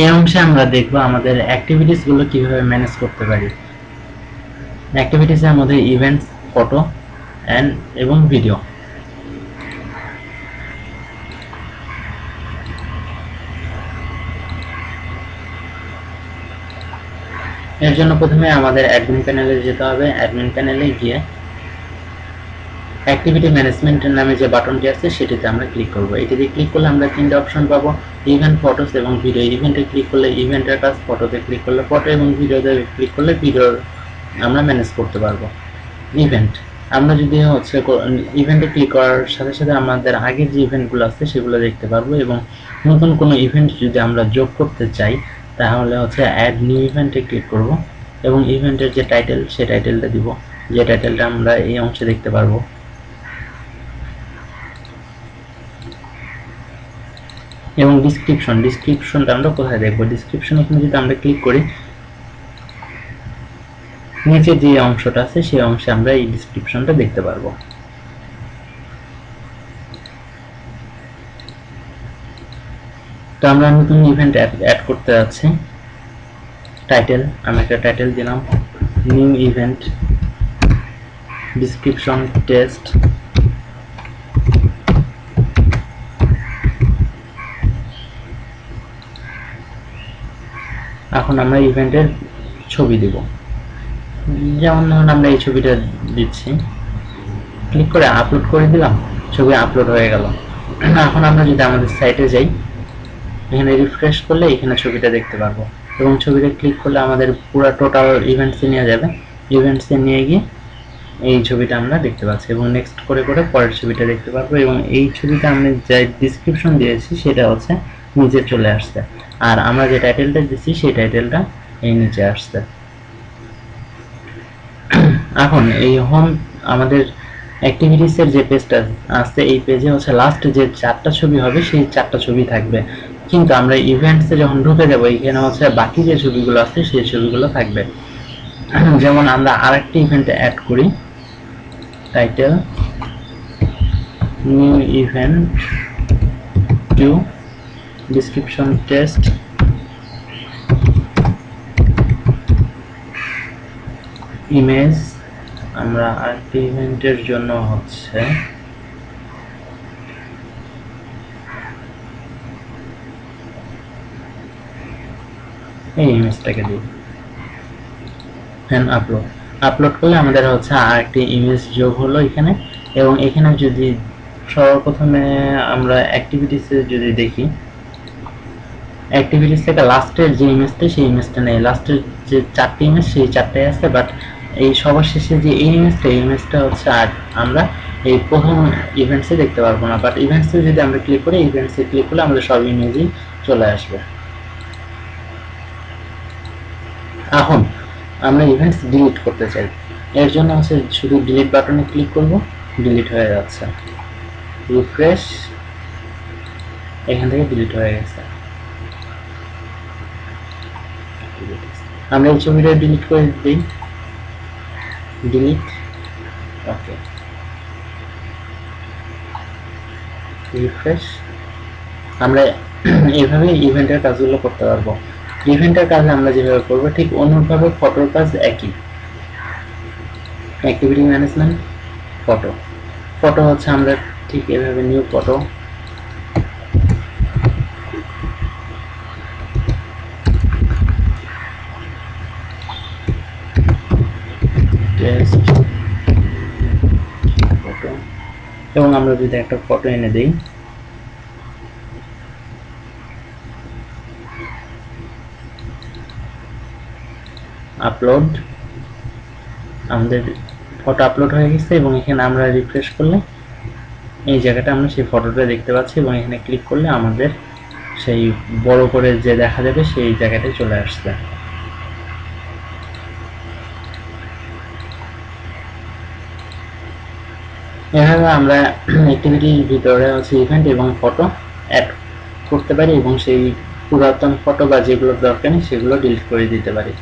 এই অংশে আমরা দেখব আমাদের অ্যাক্টিভিটিস গুলো কিভাবে ম্যানেজ করতে পারি। অ্যাক্টিভিটিসের মধ্যে ইভেন্টস, ফটো এবং ভিডিও। এর জন্য প্রথমে আমাদের অ্যাডমিন প্যানেলে যেতে হবে। অ্যাডমিন প্যানেলে গিয়ে অ্যাক্টিভিটি ম্যানেজমেন্ট নামে যে বাটনটি আছে সেটিতে আমরা ক্লিক করব। এটিতে ক্লিক করলে আমরা তিনটা অপশন পাবো, ইভেন্ট, ফটোস এবং ভিডিও। ইভেন্টে ক্লিক করলে ইভেন্টের কাজ, ফটোতে ক্লিক করলে ফটো এবং ভিডিওতে ক্লিক করলে ভিডিও আমরা ম্যানেজ করতে পারবো। ইভেন্ট, আমরা যদি হচ্ছে ইভেন্টে ক্লিক করার সাথে সাথে আমাদের আগের যে ইভেন্টগুলো আছে সেগুলো দেখতে পারবো, এবং নতুন কোনো ইভেন্ট যদি আমরা যোগ করতে চাই তাহলে হচ্ছে অ্যাড নিউ ইভেন্টে ক্লিক করব এবং ইভেন্টের যে টাইটেল সেই টাইটেলটা দিব, যে টাইটেলটা আমরা এই অংশে দেখতে পারবো। এবং ডিসক্রিপশনটা আমরা কোথায় দেখব? ডিসক্রিপশন এখানে যদি আমরা ক্লিক করি, নিচে যে অংশটা আছে সেই অংশে আমরা এই ডিসক্রিপশনটা দেখতে পারবো। তো আমরা নতুন ইভেন্ট অ্যাড করতে যাচ্ছি। টাইটেল, আমি একটা টাইটেল দিলাম, নিউ ইভেন্ট, ডিসক্রিপশন টেস্ট। এখন আমরা ইভেন্টের ছবি দিব, যেমন ধরুন আমরা এই ছবিটা দিচ্ছি, ক্লিক করে আপলোড করে দিলাম, ছবি আপলোড হয়ে গেল। এখন আমরা যদি আমাদের সাইটে যাই, এখানে রিফ্রেশ করলে এখানে ছবিটা দেখতে পারবো এবং ছবিটা ক্লিক করলে আমাদের পুরো টোটাল ইভেন্টসে নিয়ে যাবে। ইভেন্টসে নিয়ে গিয়ে এই ছবিটা আমরা দেখতে পাচ্ছি এবং নেক্সট করে করে পরের ছবিটা দেখতে পারবো, এবং এই ছবিটা আমরা যে ডিসক্রিপশন দিয়েছি সেটা হচ্ছে নিচে চলে আসছে, আর আমরা যে টাইটেলটা দিচ্ছি সেই টাইটেলটা এই নিচে আসছে। এখন এই হোম আমাদের অ্যাক্টিভিটিসের যে পেজটা আছে এই পেজে হচ্ছে লাস্ট যে 4টা ছবি হবে সেই 4টা ছবি থাকবে, কিন্তু আমরা ইভেন্টসে যখন ঢুকে যাব এখানে হচ্ছে বাকি যে ছবিগুলো আছে সেই ছবিগুলো থাকবে। যেমন আমরা আরেকটা ইভেন্টে অ্যাড করি, title new event 2, description test, image. আমরা আরেকটা ইভেন্টের জন্য হচ্ছে এই ইমেজটাকে দিই, আপলোড করলে আমাদের হচ্ছে আরেকটি ইমেজ যোগ হলো এখানে। এবং এখানে যদি সর্বপ্রথমে আমরা অ্যাক্টিভিটিসে যদি দেখি, অ্যাক্টিভিটিস থেকে লাস্টের যে ইমেজটা সেই ইমেজটা নেই, লাস্টের যে 4টি ইমেজ সেই 4টাই আছে, বাট এই সবার শেষে যে এই ইমেজটা হচ্ছে আর আমরা এই প্রথম ইভেন্টসে দেখতে পারবো না, বাট ইভেন্টসে যদি আমরা ক্লিক করি, ইভেন্টসে ক্লিক করলে আমাদের সব ইমেজই চলে আসবে। এখন আমরা ইভেন্টস ডিলিট করতে চাই, এর জন্য হচ্ছে শুধু ডিলিট বাটনে ক্লিক করব, ডিলিট হয়ে যাচ্ছে। রিফ্রেশ, এখান থেকে ডিলিট হয়ে গেছে। আমরা এই ছবিটা ডিলিট করে দিই, ডিলিট, ওকে, রিফ্রেশ। আমরা এইভাবে ইভেন্টের কাজগুলো করতে পারবো। ইভেন্টের কাজ আমরা যেভাবে করবো ঠিক অন্যভাবে ফটোর কাজ একই। অ্যাক্টিভিটি ম্যানেজমেন্ট, ফটো হচ্ছে আমরা ঠিক এভাবে নিউ ফটো, টেস্ট ফটো, এবং আমরা যদি একটা ফটো এনে দিই, আপলোড, আমাদের ফটো আপলোড হয়ে গেছে এবং এখানে আমরা রিফ্রেশ করলে এই জায়গাটা আমরা সেই ফটোটা দেখতে পাচ্ছি এবং এখানে ক্লিক করলে আমাদের সেই বড় করে যে দেখা যাবে সেই জায়গাটায় চলে আসছে। এভাবে আমরা অ্যাক্টিভিটির ভিতরে হচ্ছে ইভেন্ট এবং ফটো অ্যাড করতে পারি এবং সেই পুরাতন ফটো বা যেগুলো দরকার নেই সেগুলো ডিলিট করে দিতে পারি।